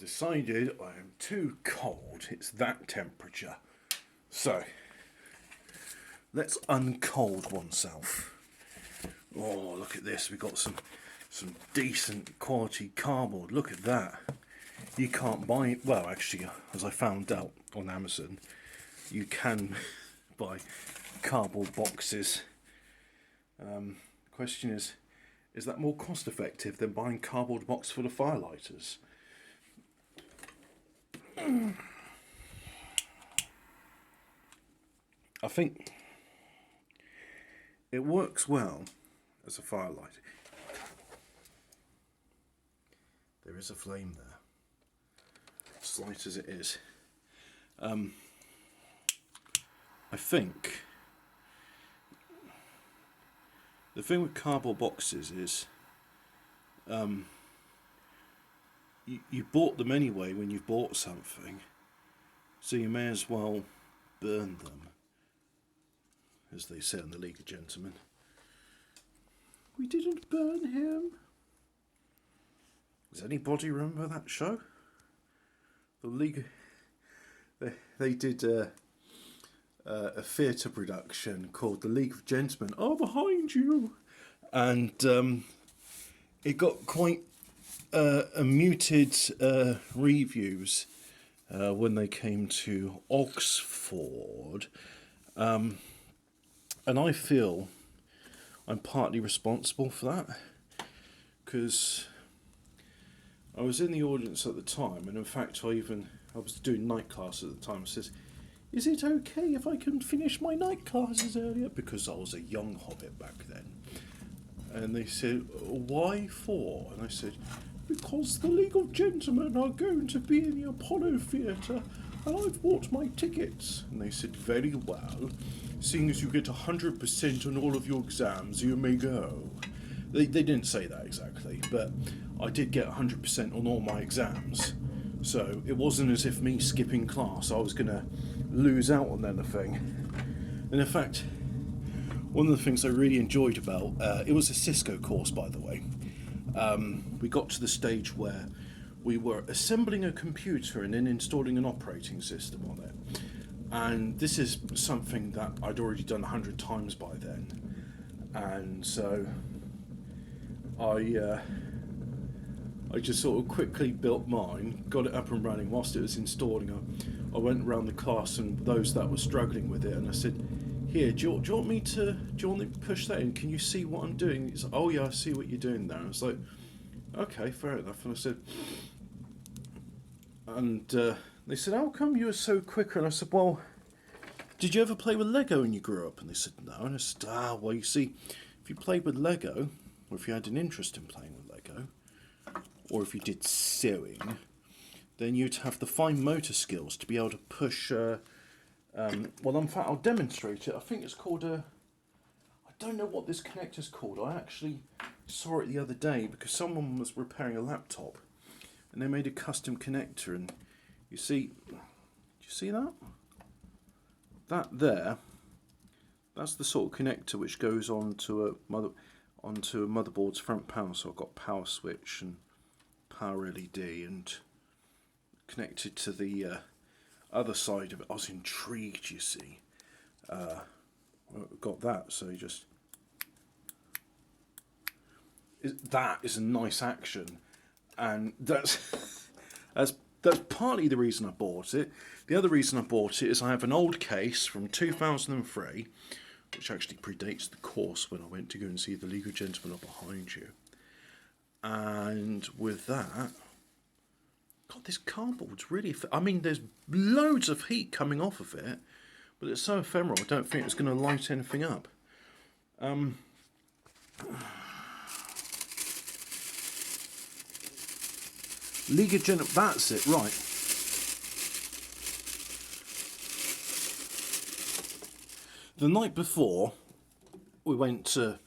decided I am too cold. It's that temperature. So, let's uncold oneself. Oh, look at this. We've got some decent quality cardboard. Look at that. You can't buy it. Well, actually, as I found out on Amazon, you can buy cardboard boxes. Question is that more cost effective than buying cardboard box full of firelighters? I think it works well as a firelighter. There is a flame there, slight as it is. I think the thing with cardboard boxes is you bought them anyway when you've bought something, so you may as well burn them, as they say in the League of Gentlemen. We didn't burn him. Does anybody remember that show? The League. They did a theatre production called The League of Gentlemen. Oh, behind you! And it got quite a muted reviews when they came to Oxford. And I feel I'm partly responsible for that, because I was in the audience at the time, and in fact I was doing night classes at the time. I says, is it okay if I can finish my night classes earlier? Because I was a young hobbit back then. And they said, why for? And I said, because the League of Gentlemen are going to be in the Apollo Theatre, and I've bought my tickets. And they said, very well, seeing as you get 100% on all of your exams, you may go. They didn't say that exactly, but I did get 100% on all my exams. So it wasn't as if me skipping class, I was going to lose out on anything. And in fact, one of the things I really enjoyed about, it was a Cisco course, by the way. We got to the stage where we were assembling a computer and then installing an operating system on it. And this is something that I'd already done 100 times by then. And so I just sort of quickly built mine, got it up and running. Whilst it was installing, I went around the class and those that were struggling with it, and I said, here, do you want me to push that in? Can you see what I'm doing? He's like, oh yeah, I see what you're doing there. And I was like, okay, fair enough. And I said, and they said, how come you were so quicker? And I said, well, did you ever play with Lego when you grew up? And they said, no. And I said, well, you see, if you played with Lego, or if you had an interest in playing with Lego, or if you did sewing, then you'd have the fine motor skills to be able to push, well, in fact, I'll demonstrate it. I think it's called I don't know what this connector's called. I actually saw it the other day because someone was repairing a laptop and they made a custom connector, and you see, do you see that? That there, that's the sort of connector which goes onto a motherboard's front panel. So I've got power switch and power LED and connected to the other side of it. I was intrigued, you see. Got that, so you just... That is a nice action, and that's partly the reason I bought it. The other reason I bought it is I have an old case from 2003, which actually predates the course when I went to go and see the League of Gentlemen up behind you. And with that, God, this cardboard's really... I mean, there's loads of heat coming off of it, but it's so ephemeral, I don't think it's going to light anything up. League of Gentlemen, that's it, right. The night before, we went to...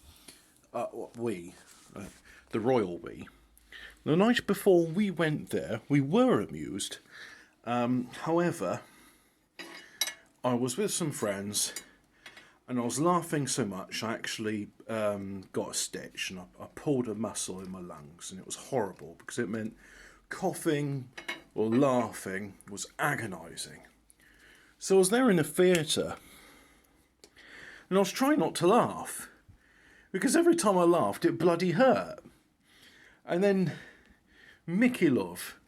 the royal we. The night before we went there, we were amused. However, I was with some friends, and I was laughing so much I actually got a stitch, and I pulled a muscle in my lungs, and it was horrible because it meant coughing, or laughing was agonising. So I was there in the theatre, and I was trying not to laugh, because every time I laughed, it bloody hurt. And then Mickey Love,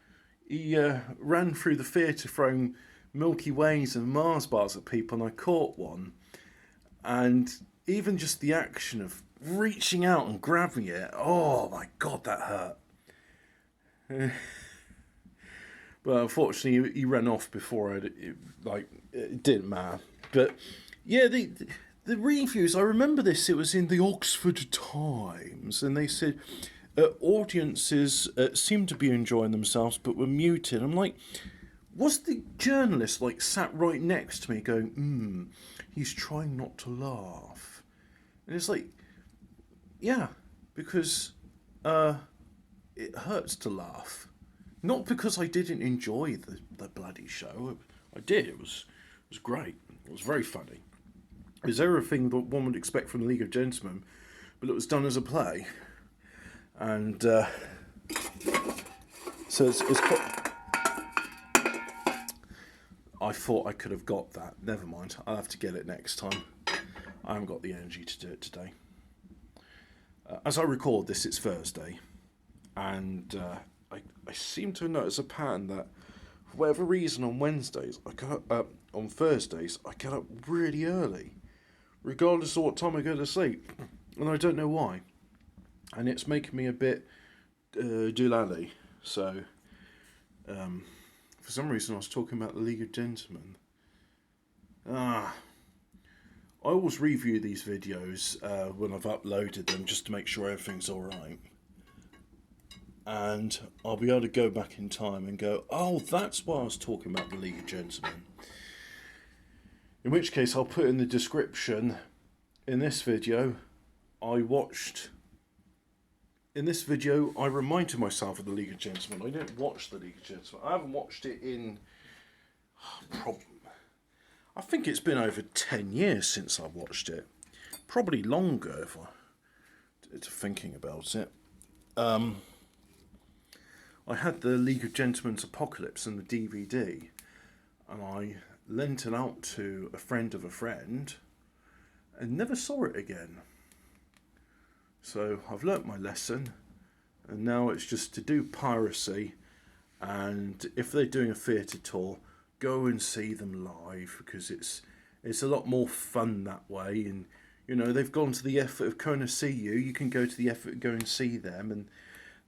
he ran through the theatre throwing Milky Ways and Mars bars at people, and I caught one. And even just the action of reaching out and grabbing it, oh my God, that hurt. But unfortunately, he ran off before it didn't matter. But yeah, the reviews, I remember this, it was in the Oxford Times, and they said audiences seemed to be enjoying themselves but were muted. I'm like, was the journalist sat right next to me going, he's trying not to laugh? And it's like, yeah, because it hurts to laugh. Not because I didn't enjoy the bloody show. I did. It was great. It was very funny. It was everything that one would expect from the League of Gentlemen, but it was done as a play. And so it's quite... I thought I could have got that. Never mind. I'll have to get it next time. I haven't got the energy to do it today. As I record this, it's Thursday. And I seem to notice a pattern that, for whatever reason, on Thursdays, I get up really early, regardless of what time I go to sleep. And I don't know why. And it's making me a bit doolally. So, for some reason, I was talking about the League of Gentlemen. I always review these videos when I've uploaded them, just to make sure everything's alright. And I'll be able to go back in time and go, oh, that's why I was talking about the League of Gentlemen. In which case, I'll put in the description, in this video, I reminded myself of the League of Gentlemen. I didn't watch the League of Gentlemen. I haven't watched it in, I think it's been over 10 years since I watched it. Probably longer if thinking about it. I had the League of Gentlemen's Apocalypse and the DVD, and I lent it out to a friend of a friend and never saw it again. So I've learnt my lesson, and now it's just to do piracy, and if they're doing a theatre tour, go and see them live, because it's a lot more fun that way. And you know, they've gone to the effort of going to see you, you can go to the effort of going and see them. And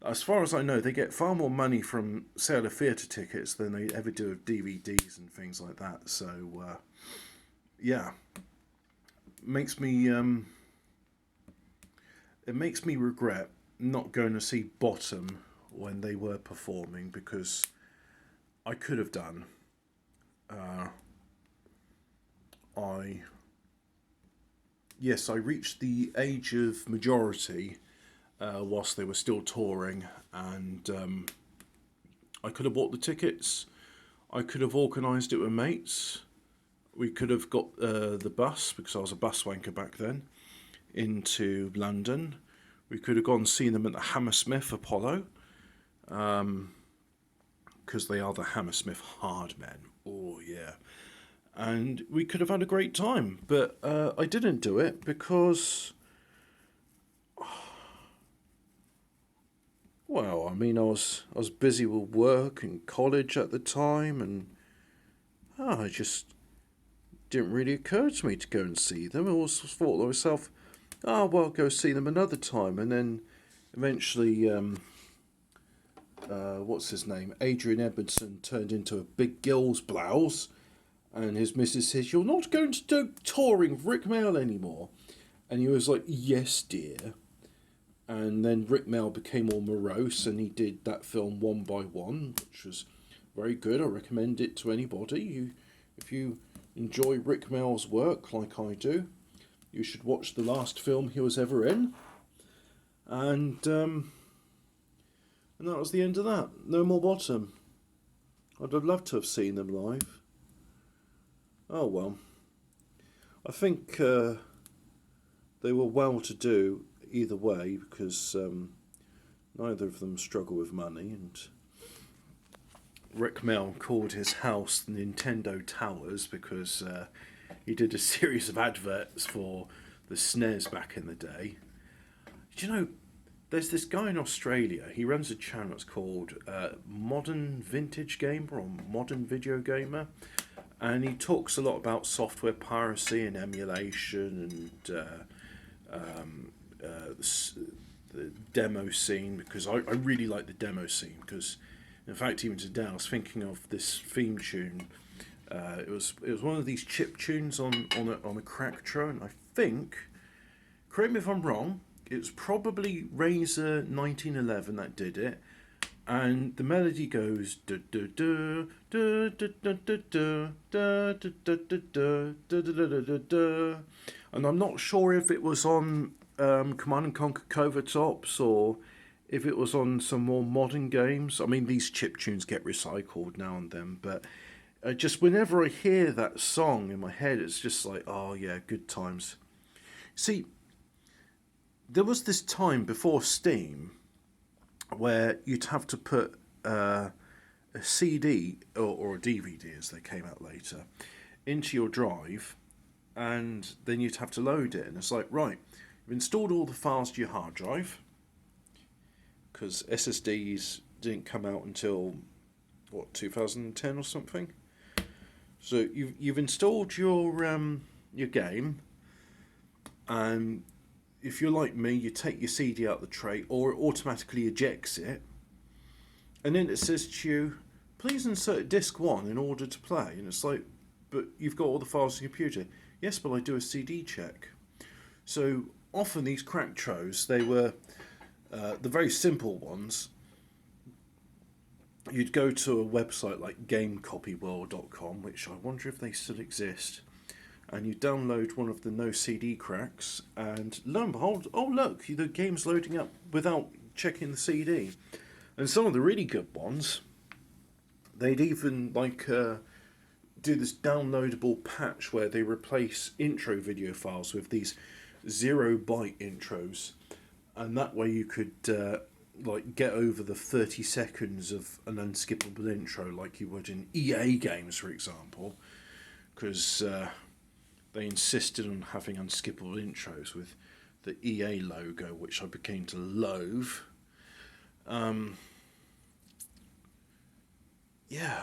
as far as I know, they get far more money from sale of theatre tickets than they ever do of DVDs and things like that. So, yeah, it makes me regret not going to see Bottom when they were performing, because I could have done. I reached the age of majority whilst they were still touring, and I could have bought the tickets. I could have organised it with mates. We could have got the bus, because I was a bus wanker back then, into London. We could have gone and seen them at the Hammersmith Apollo, because they are the Hammersmith hard men. Oh yeah. And we could have had a great time, but I didn't do it because, well, I mean, I was busy with work and college at the time, and I just didn't really occur to me to go and see them. I always thought to myself, oh, well, I'll go see them another time. And then eventually, what's his name? Adrian Edmondson turned into a big girl's blouse, and his missus says, you're not going to do touring with Rick Mail anymore. And he was like, yes, dear. And then Rick Mail became all morose, and he did that film One by One, which was very good. I recommend it to anybody. If you enjoy Rick Mail's work like I do, you should watch the last film he was ever in. And that was the end of that. No more Bottom. I'd have loved to have seen them live. Oh well. I think they were well to do either way, because neither of them struggle with money, and Rick Mel called his house the Nintendo Towers because he did a series of adverts for the SNES back in the day. Do you know, there's this guy in Australia, he runs a channel, it's called Modern Vintage Gamer or Modern Video Gamer, and he talks a lot about software piracy and emulation and the demo scene, because I really like the demo scene, because in fact even today I was thinking of this theme tune. It was one of these chip tunes on a Cracktro, and I think, correct me if I'm wrong, it was probably Razor 1911 that did it, and the melody goes da da da da da da da da da da da da da da, and I'm not sure if it was on Command and Conquer Covert Ops or if it was on some more modern games. I mean, these chip tunes get recycled now and then, but just whenever I hear that song in my head, it's just like, oh yeah, good times. See, there was this time before Steam where you'd have to put a CD or a DVD, as they came out later, into your drive, and then you'd have to load it. And it's like, right, you've installed all the files to your hard drive, because SSDs didn't come out until, what, 2010 or something? So you've installed your game, and if you're like me, you take your CD out of the tray, or it automatically ejects it, and then it says to you, please insert disc 1 in order to play. And it's like, but you've got all the files on your computer. Yes, but I do a CD check. So often these Cracktros, they were the very simple ones. You'd go to a website like GameCopyWorld.com, which I wonder if they still exist, and you download one of the no CD cracks, and lo and behold, oh look, the game's loading up without checking the CD. And some of the really good ones, they'd even do this downloadable patch where they replace intro video files with these 0-byte intros, and that way you could get over the 30 seconds of an unskippable intro like you would in EA games, for example, because they insisted on having unskippable intros with the EA logo, which I became to loathe. Yeah.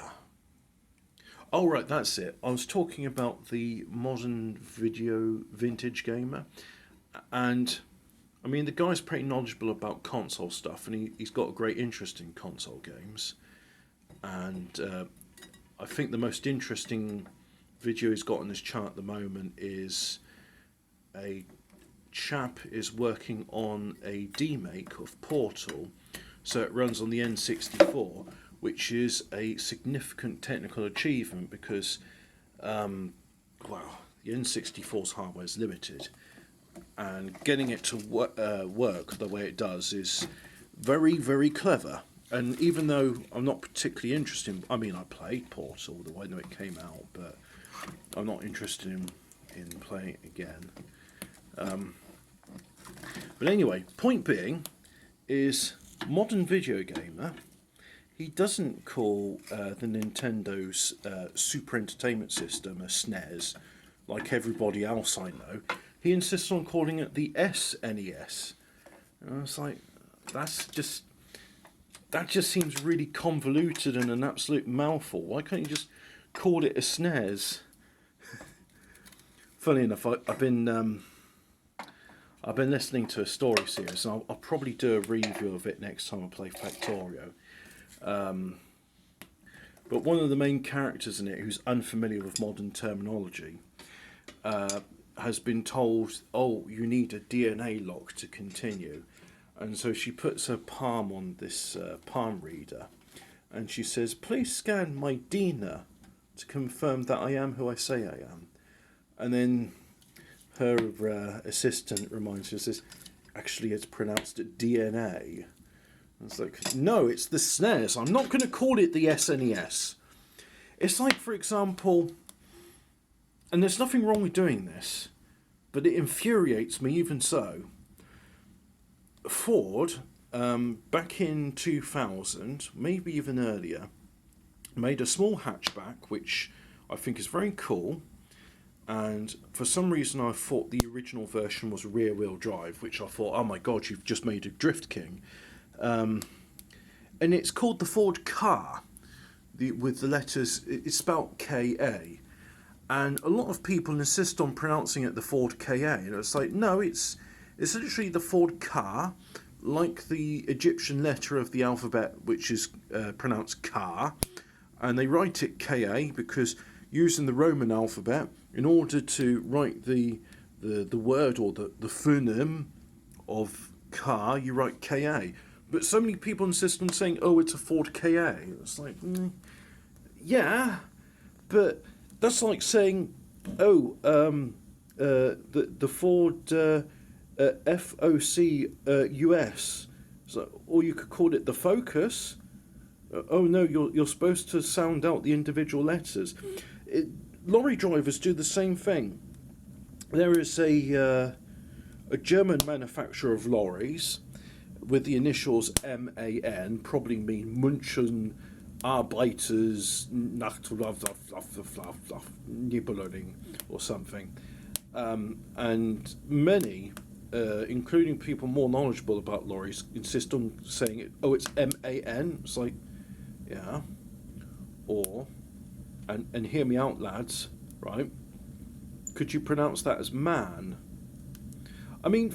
Oh, right, that's it. I was talking about the modern video vintage gamer, and I mean, the guy's pretty knowledgeable about console stuff, and he's got a great interest in console games. And I think the most interesting video he's got on his channel at the moment is a chap is working on a demake of Portal, so it runs on the N64, which is a significant technical achievement because, the N64's hardware is limited, and getting it to work the way it does is very, very clever. And even though I'm not particularly interested in, I mean, I played Portal the way that it came out, but I'm not interested in playing it again. But anyway, point being is modern video gamer, he doesn't call the Nintendo's Super Entertainment System a SNES like everybody else I know. He insists on calling it the SNES. And I was like, that just seems really convoluted and an absolute mouthful. Why can't you just call it a SNES? Funny enough, I've been listening to a story series, and I'll probably do a review of it next time I play Factorio. But one of the main characters in it, who's unfamiliar with modern terminology, has been told, oh, you need a DNA lock to continue. And so she puts her palm on this palm reader, and she says, please scan my DNA to confirm that I am who I say I am. And then her assistant reminds her, says, actually it's pronounced DNA. And it's like, no, it's the SNES. I'm not going to call it the SNES. It's like, for example, and there's nothing wrong with doing this, but it infuriates me even so. Ford, back in 2000, maybe even earlier, made a small hatchback, which I think is very cool. And for some reason, I thought the original version was rear-wheel drive, which I thought, oh my god, you've just made a Drift King. And it's called the Ford Ka, with the letters, it's spelled K-A. And a lot of people insist on pronouncing it the Ford Ka. And it's like, no, it's literally the Ford Ka, like the Egyptian letter of the alphabet, which is pronounced Ka. And they write it Ka because using the Roman alphabet, in order to write the word or the phoneme of car, you write Ka. But so many people insist on saying, oh, it's a Ford Ka. It's like, yeah, but that's like saying, oh, the Ford FOC US. So, or you could call it the Focus. Oh no, you're supposed to sound out the individual letters. Lorry drivers do the same thing. There is a German manufacturer of lorries with the initials MAN, probably mean München Arbeiters Nibelung or something. And many, including people more knowledgeable about lorries, insist on saying it. Oh, it's MAN. It's like, yeah, or. And hear me out, lads, right? Could you pronounce that as man? I mean,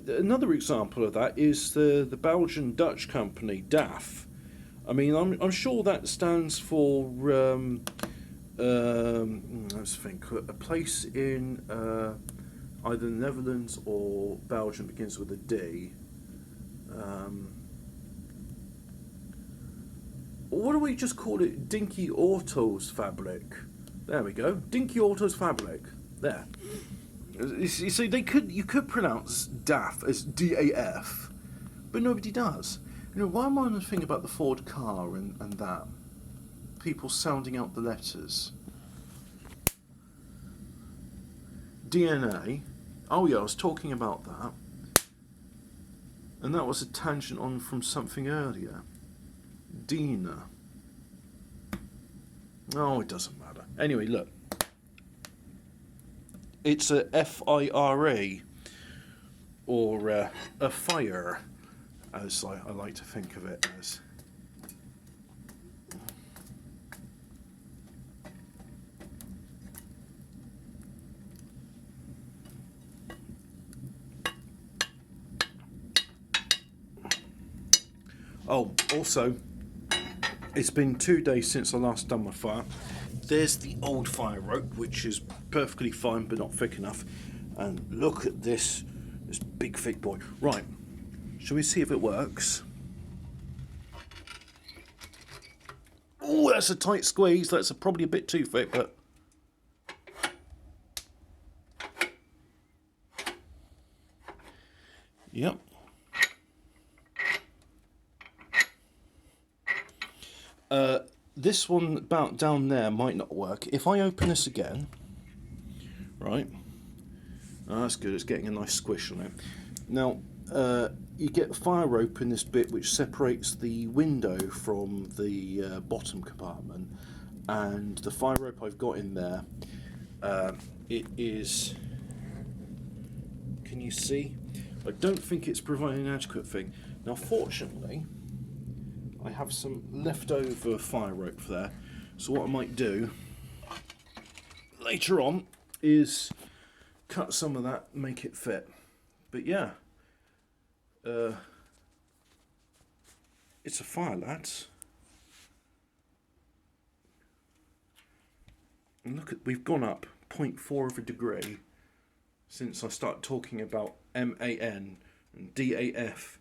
another example of that is the Belgian-Dutch company, DAF. I mean, I'm sure that stands for, let's think, a place in either the Netherlands or Belgium begins with a D. What do we just call it? Dinky Autos Fabriek. There we go. Dinky Autos Fabriek. There. You see, you could pronounce DAF as DAF, but nobody does. You know, why am I on the thing about the Ford car and that? People sounding out the letters. DNA. Oh yeah, I was talking about that. And that was a tangent on from something earlier. Dina. Oh, it doesn't matter. Anyway, look. It's a F-I-R-E, or a fire, as I like to think of it as. Oh, also, it's been 2 days since I last done my fire. There's the old fire rope, which is perfectly fine but not thick enough. And look at this big thick boy. Right, shall we see if it works? Oh, that's a tight squeeze. That's probably a bit too thick, but... Yep. This one about down there might not work. If I open this again, right? Oh, that's good. It's getting a nice squish on it. Now, you get fire rope in this bit which separates the window from the bottom compartment, and the fire rope I've got in there, it is. Can you see? I don't think it's providing an adequate thing. Now, fortunately, I have some leftover fire rope there, so what I might do later on is cut some of that and make it fit. But yeah, it's a fire, lads. And look at, we've gone up 0.4 of a degree since I started talking about MAN and DAF,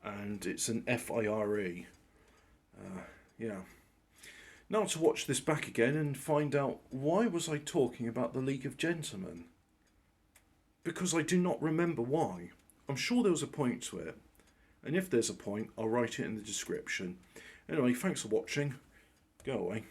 and it's an FIRE. Yeah. Now to watch this back again and find out, why was I talking about the League of Gentlemen? Because I do not remember why. I'm sure there was a point to it, and if there's a point, I'll write it in the description. Anyway, thanks for watching. Go away.